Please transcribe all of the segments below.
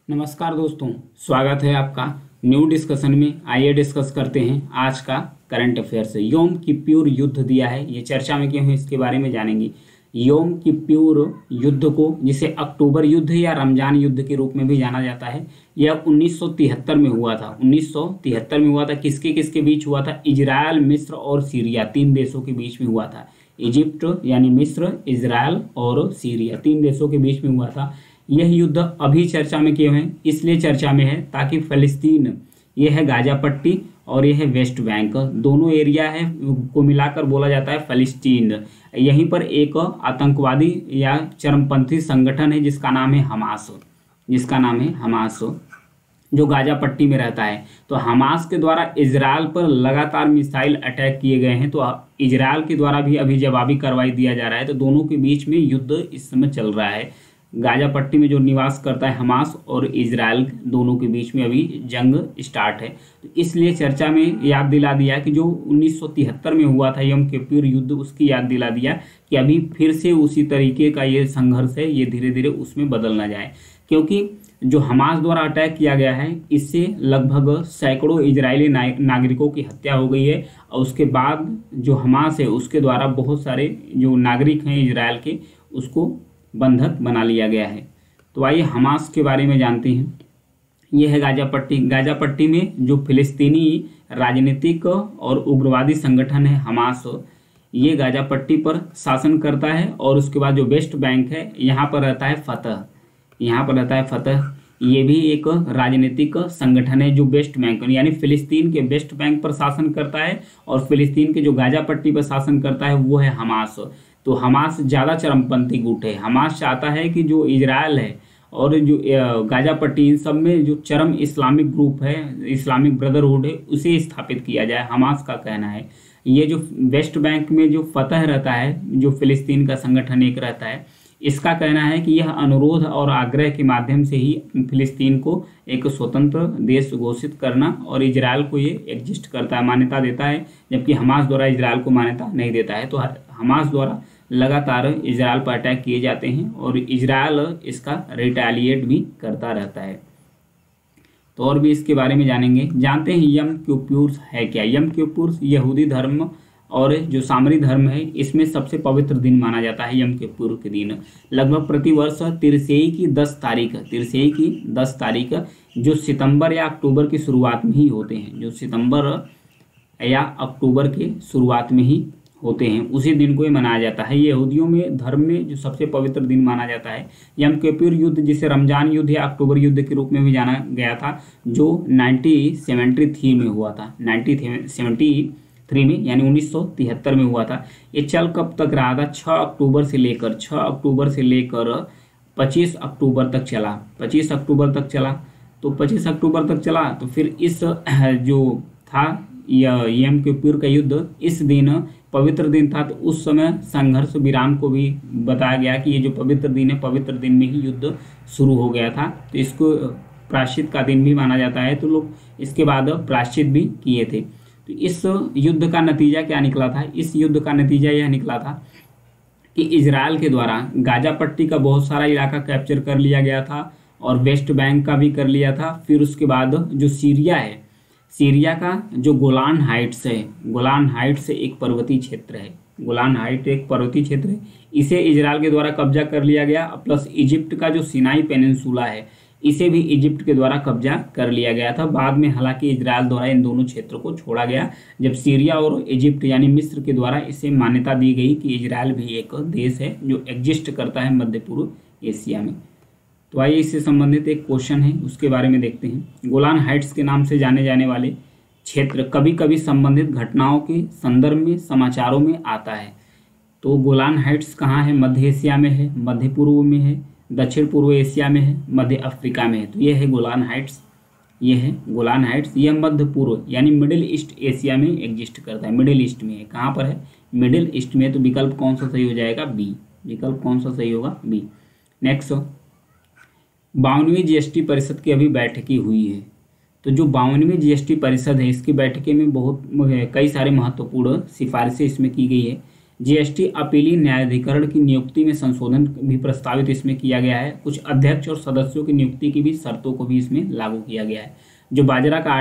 नमस्कार दोस्तों, स्वागत है आपका न्यू डिस्कशन में। आइए डिस्कस करते हैं आज का करंट अफेयर्स। योम किप्पुर युद्ध दिया है, ये चर्चा में क्यों है इसके बारे में जानेंगे। योम किप्पुर युद्ध को जिसे अक्टूबर युद्ध या रमजान युद्ध के रूप में भी जाना जाता है, यह 1973 में हुआ था। 1973 में हुआ था। किसके किसके बीच हुआ था? इजराइल, मिस्र और सीरिया, तीन देशों के बीच में हुआ था। इजिप्ट यानी मिस्र, इजराइल और सीरिया, तीन देशों के बीच में हुआ था। यह युद्ध अभी चर्चा में क्यों है? इसलिए चर्चा में है ताकि फलस्तीन, यह है गाजा पट्टी और यह है वेस्ट बैंक, दोनों एरिया है को मिलाकर बोला जाता है फलस्तीन। यहीं पर एक आतंकवादी या चरमपंथी संगठन है जिसका नाम है हमास, जो गाजा पट्टी में रहता है। तो हमास के द्वारा इजराइल पर लगातार मिसाइल अटैक किए गए हैं, तो इजराइल के द्वारा भी अभी जवाबी कार्रवाई दिया जा रहा है। तो दोनों के बीच में युद्ध इस समय चल रहा है। गाजा पट्टी में जो निवास करता है हमास और इजराइल, दोनों के बीच में अभी जंग स्टार्ट है। तो इसलिए चर्चा में याद दिला दिया कि जो 1973 में हुआ था यम किप्पुर युद्ध, उसकी याद दिला दिया कि अभी फिर से उसी तरीके का ये संघर्ष है, ये धीरे धीरे उसमें बदल ना जाए। क्योंकि जो हमास द्वारा अटैक किया गया है, इससे लगभग सैकड़ों इजरायली नागरिकों की हत्या हो गई है। और उसके बाद जो हमास है उसके द्वारा बहुत सारे जो नागरिक हैं इजराइल के, उसको बंधक बना लिया गया है। तो आइए हमास के बारे में जानते हैं। यह है गाजा पट्टी। गाजा पट्टी में जो फिलिस्तीनी राजनीतिक और उग्रवादी संगठन है हमास, ये गाजा पट्टी पर शासन करता है। और उसके बाद जो वेस्ट बैंक है, यहाँ पर रहता है फतह। ये भी एक राजनीतिक संगठन है जो वेस्ट बैंक यानी फिलिस्तीन के वेस्ट बैंक पर शासन करता है। और फिलिस्तीन के जो गाजा पट्टी पर शासन करता है वो है हमास। तो हमास ज़्यादा चरमपंथी गुट है। हमास चाहता है कि जो इजराइल है और जो गाजा पट्टी, इन सब में जो चरम इस्लामिक ग्रुप है, इस्लामिक ब्रदरहुड है, उसे स्थापित किया जाए, हमास का कहना है। ये जो वेस्ट बैंक में जो फतह रहता है, जो फिलिस्तीन का संगठन एक रहता है, इसका कहना है कि यह अनुरोध और आग्रह के माध्यम से ही फिलिस्तीन को एक स्वतंत्र देश घोषित करना और इजराइल को ये एग्जिस्ट करता है, मान्यता देता है, जबकि हमास द्वारा इजराइल को मान्यता नहीं देता है। तो हमास द्वारा लगातार इजराइल पर अटैक किए जाते हैं और इजराइल इसका रिटेलिएट भी करता रहता है। तो और भी इसके बारे में जानते हैं यम किप्पुर है क्या। यम किप्पुर यहूदी धर्म और जो सामरी धर्म है, इसमें सबसे पवित्र दिन माना जाता है यम किप्पुर के दिन। लगभग प्रतिवर्ष तिरछई की 10 तारीख जो सितंबर या अक्टूबर की शुरुआत में ही होते हैं, जो सितंबर या अक्टूबर के शुरुआत में ही होते हैं, उसी दिन को ही मनाया जाता है। यहूदियों में धर्म में जो सबसे पवित्र दिन माना जाता है यम किप्पुर युद्ध, जिसे रमजान युद्ध या अक्टूबर युद्ध के रूप में भी जाना गया था, जो 1973 में हुआ था। 1973 में यानी 1973 में हुआ था। ये चल कब तक रहा था? 6 अक्टूबर से लेकर 25 अक्टूबर तक चला। 25 अक्टूबर तक चला। तो 25 अक्टूबर तक चला तो फिर इस जो था यम किप्पुर का युद्ध, इस दिन पवित्र दिन था। तो उस समय संघर्ष विराम को भी बताया गया कि ये जो पवित्र दिन है, पवित्र दिन में ही युद्ध शुरू हो गया था। तो इसको प्रायश्चित का दिन भी माना जाता है। तो लोग इसके बाद प्रायश्चित भी किए थे। तो इस युद्ध का नतीजा क्या निकला था? इस युद्ध का नतीजा यह निकला था कि इजराइल के द्वारा गाजा पट्टी का बहुत सारा इलाका कैप्चर कर लिया गया था और वेस्ट बैंक का भी कर लिया था। फिर उसके बाद जो सीरिया है, सीरिया का जो गोलान हाइट्स है, गोलान हाइट्स एक पर्वतीय क्षेत्र है, गोलान हाइट एक पर्वतीय क्षेत्र है, इसे इजराइल के द्वारा कब्जा कर लिया गया। प्लस इजिप्ट का जो सिनाई पेनिनसुला है, इसे भी इजिप्ट के द्वारा कब्जा कर लिया गया था। बाद में हालांकि इजराइल द्वारा इन दोनों क्षेत्रों को छोड़ा गया, जब सीरिया और इजिप्ट यानी मिस्र के द्वारा इसे मान्यता दी गई कि इजराइल भी एक देश है जो एग्जिस्ट करता है मध्य पूर्व एशिया में। तो आइए इससे संबंधित एक क्वेश्चन है, उसके बारे में देखते हैं। गोलान हाइट्स के नाम से जाने जाने वाले क्षेत्र कभी कभी संबंधित घटनाओं के संदर्भ में समाचारों में आता है। तो गोलान हाइट्स कहाँ है? मध्य एशिया में है, मध्य पूर्व में है, दक्षिण पूर्व एशिया में है, मध्य अफ्रीका में है। तो ये है गोलान हाइट्स, ये है गोलान हाइट्स। यह मध्य पूर्व यानी मिडिल ईस्ट एशिया में एग्जिस्ट करता है, मिडिल ईस्ट में है। कहाँ पर है? मिडिल ईस्ट में। तो विकल्प कौन सा सही हो जाएगा? बी। विकल्प कौन सा सही होगा? बी। नेक्स्ट, 52वीं जीएसटी परिषद की अभी बैठकें हुई है। तो जो 52वीं जीएसटी परिषद है, इसकी बैठकें में कई सारे महत्वपूर्ण सिफारिशें इसमें की गई है। जीएसटी अपीली न्यायाधिकरण की नियुक्ति में संशोधन भी प्रस्तावित इसमें किया गया है। कुछ अध्यक्ष और सदस्यों की नियुक्ति की भी शर्तों को भी इसमें लागू किया गया है। जो बाजरा का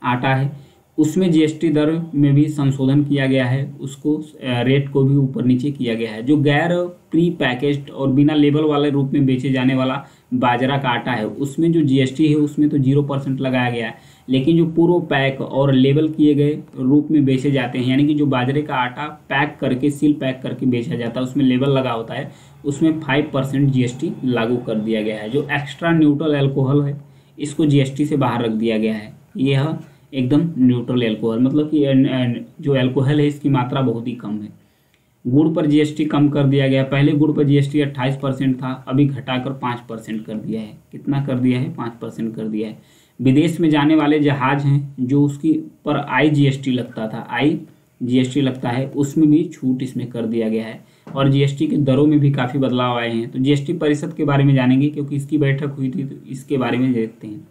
आटा है उसमें जीएसटी दर में भी संशोधन किया गया है, उसको रेट को भी ऊपर नीचे किया गया है। जो गैर प्री पैकेज्ड और बिना लेबल वाले रूप में बेचे जाने वाला बाजरा का आटा है उसमें जो जीएसटी है उसमें तो 0% लगाया गया है, लेकिन जो पूर्व पैक और लेबल किए गए रूप में बेचे जाते हैं, यानी कि जो बाजरे का आटा पैक करके सील पैक करके बेचा जाता है उसमें लेबल लगा होता है, उसमें 5% जीएसटी लागू कर दिया गया है। जो एक्स्ट्रा न्यूट्रल एल्कोहल है इसको जीएसटी से बाहर रख दिया गया है। यह एकदम न्यूट्रल एल्कोहल, मतलब कि जो एल्कोहल है इसकी मात्रा बहुत ही कम है। गुड़ पर जीएसटी कम कर दिया गया। पहले गुड़ पर जीएसटी 28% था, अभी घटाकर 5% कर दिया है। कितना कर दिया है? 5% कर दिया है। विदेश में जाने वाले जहाज हैं जो उसकी पर IGST लगता था, IGST लगता है, उसमें भी छूट इसमें कर दिया गया है। और जीएसटी की दरों में भी काफ़ी बदलाव आए हैं। तो जीएसटी परिषद के बारे में जानेंगे क्योंकि इसकी बैठक हुई थी, तो इसके बारे में देखते हैं।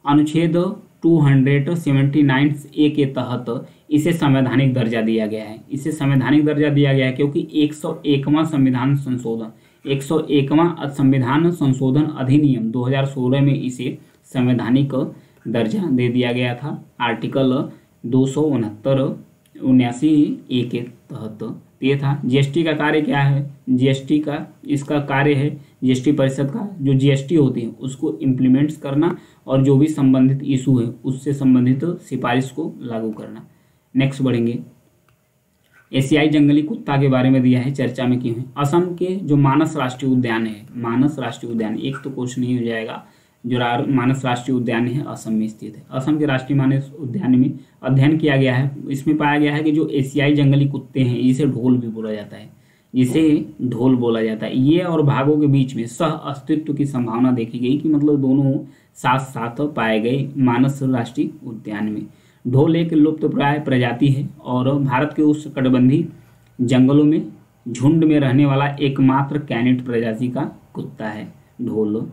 अनुच्छेद 279A के तहत इसे संवैधानिक दर्जा दिया गया है। इसे संवैधानिक दर्जा दिया गया है क्योंकि 101वां संविधान संशोधन अधिनियम 2016 में इसे संवैधानिक दर्जा दे दिया गया था, आर्टिकल 269A के तहत। ये था। जीएसटी का कार्य क्या है? इसका कार्य है जीएसटी परिषद का, जो जीएसटी होती है उसको इम्प्लीमेंट्स करना और जो भी संबंधित इशू है उससे संबंधित सिफारिश को लागू करना। नेक्स्ट बढ़ेंगे। एशियाई जंगली कुत्ता के बारे में दिया है, चर्चा में क्यों है। असम के जो मानस राष्ट्रीय उद्यान है, मानस राष्ट्रीय उद्यान, एक तो क्वेश्चन नहीं हो जाएगा। जो मानस राष्ट्रीय उद्यान है असम में स्थित है। असम के राष्ट्रीय मानस उद्यान में अध्ययन किया गया है, इसमें पाया गया है कि जो एशियाई जंगली कुत्ते हैं जिसे ढोल भी बोला जाता है, ये और बाघों के बीच में सह अस्तित्व की संभावना देखी गई कि मतलब दोनों साथ साथ पाए गए मानस राष्ट्रीय उद्यान में। ढोल एक लुप्तप्राय प्रजाति है और भारत के उष्णकटिबंधीय जंगलों में झुंड में रहने वाला एकमात्र कैनिड प्रजाति का कुत्ता है ढोल।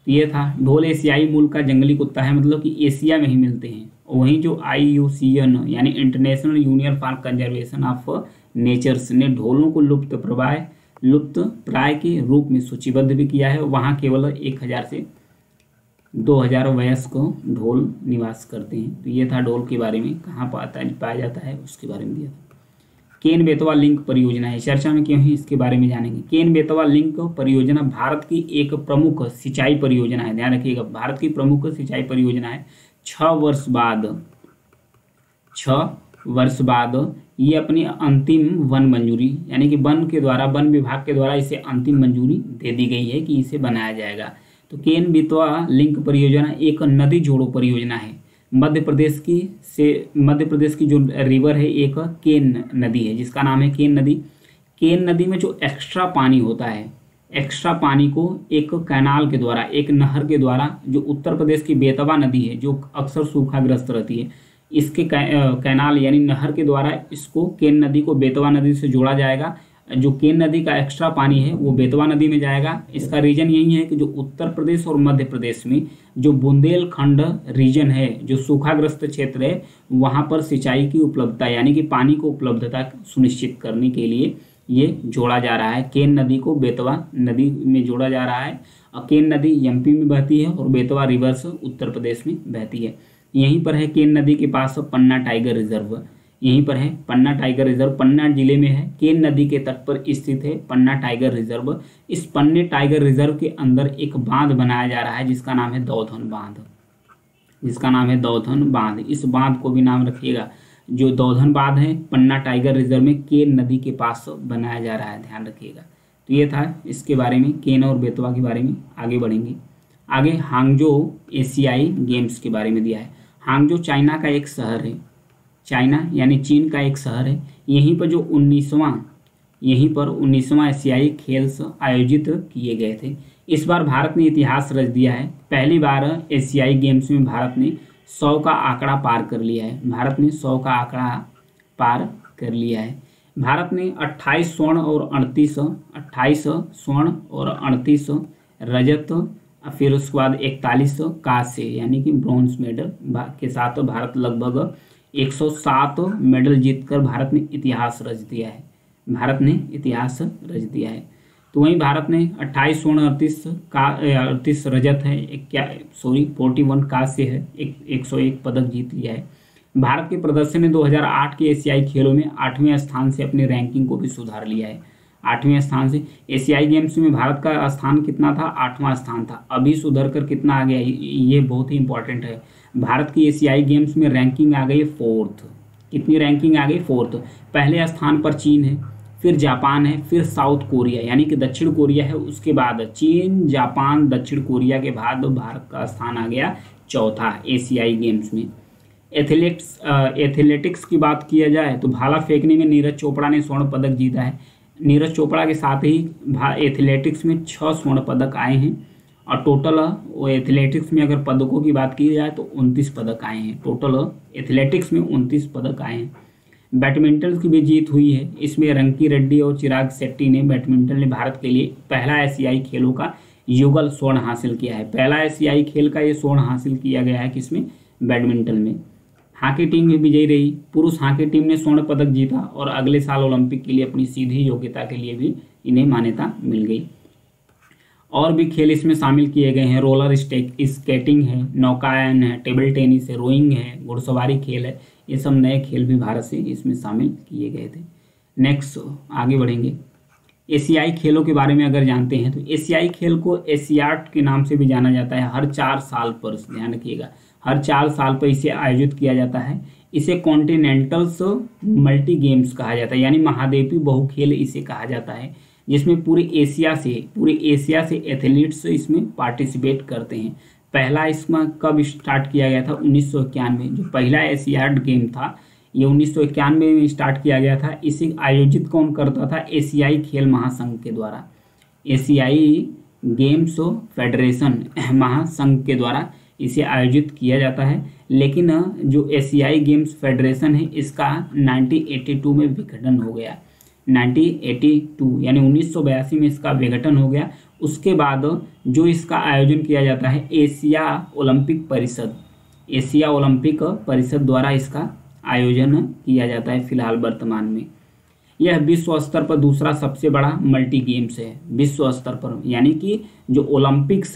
ये था। ढोल एशियाई मूल का जंगली कुत्ता है, मतलब कि एशिया में ही मिलते हैं। वहीं जो IUCN यानी International Union for Conservation of Natures ने ढोलों को लुप्तप्राय के रूप में सूचीबद्ध भी किया है। वहाँ केवल 1000 से 2000 वयस्क ढोल निवास करते हैं। तो ये था ढोल के बारे में, कहाँ पाया जाता है उसके बारे में दिया था। केन बेतवा लिंक परियोजना है, चर्चा में क्यों है इसके बारे में जानेंगे। केन बेतवा लिंक परियोजना भारत की एक प्रमुख सिंचाई परियोजना है, ध्यान रखिएगा, भारत की प्रमुख सिंचाई परियोजना है। 6 वर्ष बाद ये अपनी अंतिम वन मंजूरी, यानी कि वन विभाग के द्वारा इसे अंतिम मंजूरी दे दी गई है कि इसे बनाया जाएगा। तो केन बेतवा लिंक परियोजना एक नदी जोड़ो परियोजना है। मध्य प्रदेश की जो रिवर है एक केन नदी है जिसका नाम है केन नदी। केन नदी में जो एक्स्ट्रा पानी होता है, एक्स्ट्रा पानी को एक कैनाल के द्वारा, एक नहर के द्वारा, जो उत्तर प्रदेश की बेतवा नदी है जो अक्सर सूखाग्रस्त रहती है, इसके कैनाल यानी नहर के द्वारा इसको केन नदी को बेतवा नदी से जोड़ा जाएगा। जो केन नदी का एक्स्ट्रा पानी है वो बेतवा नदी में जाएगा। इसका रीजन यही है कि जो उत्तर प्रदेश और मध्य प्रदेश में जो बुंदेलखंड रीजन है, जो सूखाग्रस्त क्षेत्र है, वहाँ पर सिंचाई की उपलब्धता यानी कि पानी को उपलब्धता सुनिश्चित करने के लिए ये जोड़ा जा रहा है। केन नदी को बेतवा नदी में जोड़ा जा रहा है। और केन नदी MP में बहती है और बेतवा रिवर्स उत्तर प्रदेश में बहती है। यहीं पर है केन नदी के पास पन्ना टाइगर रिजर्व, यहीं पर है पन्ना टाइगर रिजर्व, पन्ना जिले में है। केन नदी के तट पर स्थित है पन्ना टाइगर रिजर्व। इस पन्ने टाइगर रिजर्व के अंदर एक बांध बनाया जा रहा है जिसका नाम है दौधन बांध। इस बांध को भी नाम रखिएगा। जो दौधन बांध है पन्ना टाइगर रिजर्व में केन नदी के पास बनाया जा रहा है, ध्यान रखिएगा। तो ये था इसके बारे में, केन और बेतवा के बारे में। आगे बढ़ेंगे। आगे हांगजो एशियाई गेम्स के बारे में दिया है। हांगजो चाइना का एक शहर है, चाइना यानी चीन का एक शहर है। यहीं पर जो 19वां एशियाई खेल आयोजित किए गए थे। इस बार भारत ने इतिहास रच दिया है। पहली बार एशियाई गेम्स में भारत ने 100 का आंकड़ा पार कर लिया है। भारत ने 100 का आंकड़ा पार कर लिया है। भारत ने 28 स्वर्ण और 38 रजत, फिर उसके बाद 41 कांस्य यानी कि ब्रॉन्ज मेडल के साथ भारत लगभग 107 मेडल जीतकर भारत ने इतिहास रच दिया है। भारत ने इतिहास रच दिया है। तो वहीं भारत ने 28 स्वर्ण 38 रजत है, 41 कांस्य है, 101 पदक जीत लिया है। भारत के प्रदर्शन ने 2008 के एशियाई खेलों में 8वें स्थान से अपनी रैंकिंग को भी सुधार लिया है। 8वें स्थान से एशियाई गेम्स में भारत का स्थान कितना था? 8वां स्थान था। अभी सुधर कर कितना आ गया, ये बहुत ही इंपॉर्टेंट है। भारत की एशियाई गेम्स में रैंकिंग आ गई 4th। कितनी रैंकिंग आ गई? 4th। पहले स्थान पर चीन है, फिर जापान है, फिर साउथ कोरिया यानी कि दक्षिण कोरिया है, उसके बाद चीन, जापान, दक्षिण कोरिया के बाद भारत का स्थान आ गया 4था एशियाई गेम्स में। एथलेटिक्स की बात किया जाए तो भाला फेंकने में नीरज चोपड़ा ने स्वर्ण पदक जीता है। नीरज चोपड़ा के साथ ही एथलेटिक्स में 6 स्वर्ण पदक आए हैं और टोटल एथलेटिक्स में अगर पदकों की बात की जाए तो 29 पदक आए हैं। टोटल एथलेटिक्स में 29 पदक आए हैं। बैडमिंटन की भी जीत हुई है। इसमें रंकी रेड्डी और चिराग शेट्टी ने बैडमिंटन ने भारत के लिए पहला एशियाई खेलों का युगल स्वर्ण हासिल किया है। पहला एशियाई खेल का ये स्वर्ण हासिल किया गया है किसमें? बैडमिंटन में। हॉकी टीम भी विजयी रही। पुरुष हॉकी टीम ने स्वर्ण पदक जीता और अगले साल ओलंपिक के लिए अपनी सीधी योग्यता के लिए भी इन्हें मान्यता मिल गई। और भी खेल इसमें शामिल किए गए हैं। रोलर स्केटिंग है, नौकायन है, टेबल टेनिस है, रोइंग है, घुड़सवारी खेल है। ये सब नए खेल भी भारत से इसमें शामिल किए गए थे। नेक्स्ट आगे बढ़ेंगे। एशियाई खेलों के बारे में अगर जानते हैं तो एशियाई खेल को एशियाड के नाम से भी जाना जाता है। हर 4 साल पर, ध्यान रखिएगा, हर 4 साल पर इसे आयोजित किया जाता है। इसे कॉन्टिनेंटल्स मल्टी गेम्स कहा जाता है, यानी महाद्वीपीय बहुखेल इसे कहा जाता है, जिसमें पूरे एशिया से एथलीट्स इसमें पार्टिसिपेट करते हैं। पहला इसमें कब स्टार्ट किया गया था? 1991। जो पहला एशियाड गेम था ये 1991 में स्टार्ट किया गया था। इसे आयोजित कौन करता था? एशियाई खेल महासंघ के द्वारा, एशियाई गेम्स फेडरेशन महासंघ के द्वारा इसे आयोजित किया जाता है। लेकिन जो एशियाई गेम्स फेडरेशन है इसका 1982 में विघटन हो गया। 1982 यानी 1982 में इसका विघटन हो गया। उसके बाद जो इसका आयोजन किया जाता है एशिया ओलंपिक परिषद द्वारा इसका आयोजन किया जाता है फिलहाल वर्तमान में। यह विश्व स्तर पर दूसरा सबसे बड़ा मल्टी गेम्स है विश्व स्तर पर, यानी कि जो ओलंपिक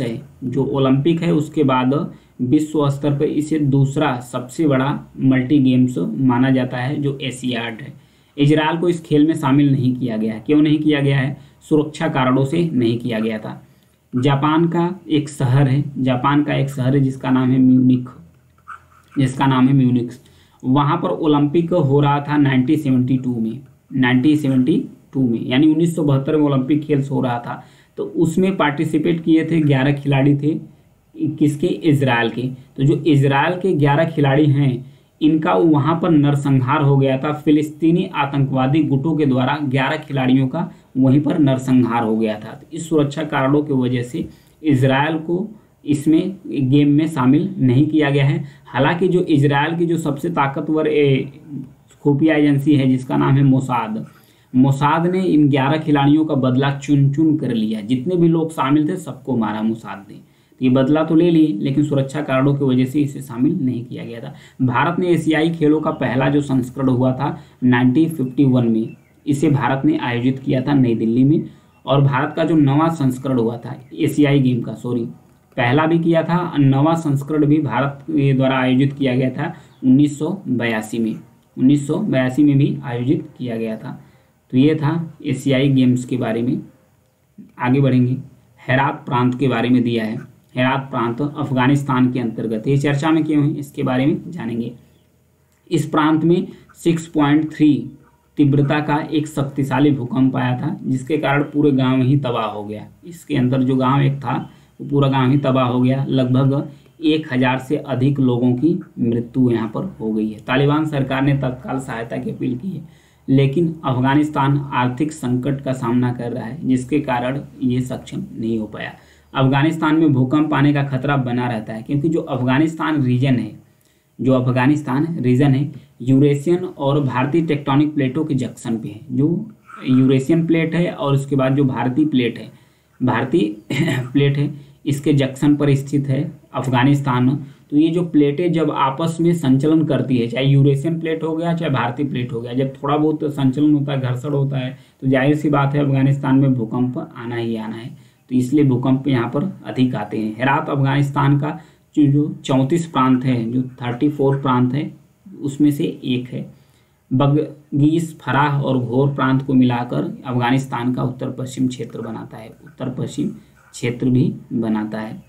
है उसके बाद विश्व स्तर पर इसे दूसरा सबसे बड़ा मल्टी गेम्स माना जाता है जो एशियाड है। इजरायल को इस खेल में शामिल नहीं किया गया है। क्यों नहीं किया गया है? सुरक्षा कारणों से नहीं किया गया था। जापान का एक शहर है जिसका नाम है म्यूनिख। वहाँ पर ओलंपिक हो रहा था 1972 में, यानी 1972 में ओलंपिक खेल हो रहा था। तो उसमें पार्टिसिपेट किए थे 11 खिलाड़ी थे, किसके? इजरायल के। तो जो इजरायल के 11 खिलाड़ी हैं इनका वहाँ पर नरसंहार हो गया था। फिलिस्तीनी आतंकवादी गुटों के द्वारा 11 खिलाड़ियों का वहीं पर नरसंहार हो गया था। तो इस सुरक्षा कारणों की वजह से इजरायल को इसमें गेम में शामिल नहीं किया गया है। हालांकि जो इजरायल की जो सबसे ताकतवर खुफिया एजेंसी है जिसका नाम है मोसाद ने इन 11 खिलाड़ियों का बदला चुन चुन कर लिया। जितने भी लोग शामिल थे सबको मारा मोसाद ने। ये बदला तो ले लिए लेकिन सुरक्षा कारणों की वजह से इसे शामिल नहीं किया गया था। भारत ने एशियाई खेलों का पहला जो संस्करण हुआ था 1951 में, इसे भारत ने आयोजित किया था नई दिल्ली में। और भारत का जो नवा संस्करण हुआ था एशियाई गेम का, पहला भी किया था, नवा संस्करण भी भारत के द्वारा आयोजित किया गया था 1982 में भी आयोजित किया गया था। तो ये था एशियाई गेम्स के बारे में। आगे बढ़ेंगे। हेरात प्रांत के बारे में दिया है। हेरात प्रांत अफगानिस्तान के अंतर्गत, ये चर्चा में क्यों है इसके बारे में जानेंगे। इस प्रांत में 6.3 तीव्रता का एक शक्तिशाली भूकंप आया था जिसके कारण पूरे गांव ही तबाह हो गया। इसके अंदर जो गांव एक था वो पूरा गांव ही तबाह हो गया। लगभग 1000 से अधिक लोगों की मृत्यु यहाँ पर हो गई है। तालिबान सरकार ने तत्काल सहायता की अपील की है लेकिन अफगानिस्तान आर्थिक संकट का सामना कर रहा है जिसके कारण ये सक्षम नहीं हो पाया। अफगानिस्तान में भूकंप आने का खतरा बना रहता है क्योंकि जो अफगानिस्तान रीजन है यूरेशियन और भारतीय टेक्टोनिक प्लेटों के जंक्शन पे है। जो यूरेशियन प्लेट है और उसके बाद जो भारतीय प्लेट है इसके जंक्शन पर स्थित है अफगानिस्तान। तो ये जो प्लेटें जब आपस में संचलन करती है, चाहे यूरेशियन प्लेट हो गया चाहे भारतीय प्लेट हो गया, जब थोड़ा बहुत संचलन होता है, घर्षण होता है, तो जाहिर सी बात है अफगानिस्तान में भूकंप आना ही आना है। तो इसलिए भूकंप यहाँ पर अधिक आते हैं। हेरात अफगानिस्तान का जो 34 प्रांत है, जो 34 प्रांत है उसमें से एक है। बगीस, फराह और घोर प्रांत को मिलाकर अफगानिस्तान का उत्तर पश्चिम क्षेत्र बनाता है, उत्तर पश्चिम क्षेत्र भी बनाता है।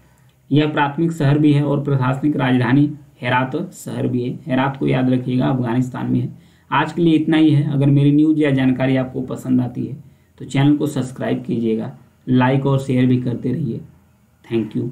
यह प्राथमिक शहर भी है और प्रशासनिक राजधानी हेरात शहर भी है। हेरात को याद रखिएगा, अफगानिस्तान में है। आज के लिए इतना ही है। अगर मेरी न्यूज़ या जानकारी आपको पसंद आती है तो चैनल को सब्सक्राइब कीजिएगा, लाइक और शेयर भी करते रहिए। Thank you.